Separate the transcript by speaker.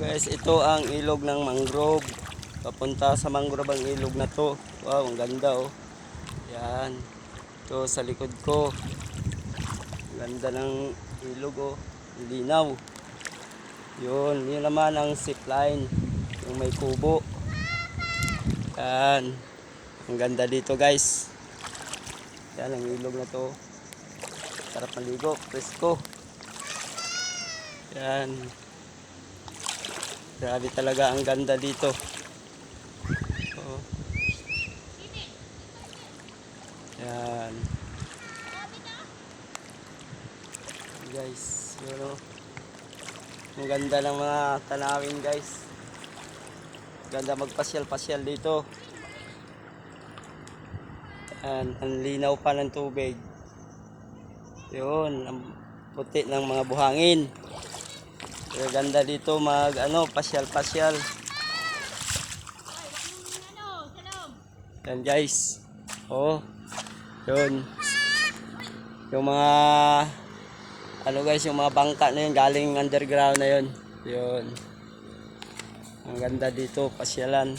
Speaker 1: Guys, ito ang ilog ng mangrove. Papunta sa mangrove ang ilog na to. Wow, ang ganda oh. Yan. Ito sa likod ko. Ang ganda ng ilog oh. Linaw. Yun naman ang zipline. Yung may kubo. Yan. Ang ganda dito guys. Yan ang ilog na to. Sarap maligo, presko. Yan. Grabe talaga ang ganda dito. Oh. Yan. Guys, yun oh. Ang ganda ng mga tanawin guys. Ganda magpasyal-pasyal dito. Yan, ang linaw pa ng tubig. Yun, ang puti ng mga buhangin. Kaya ganda dito mag pasyal-pasyal. Yan guys. Oh. Yun. Yung mga guys, yung mga bangka na yun galing underground na yun. Yun. Ang ganda dito, pasyalan.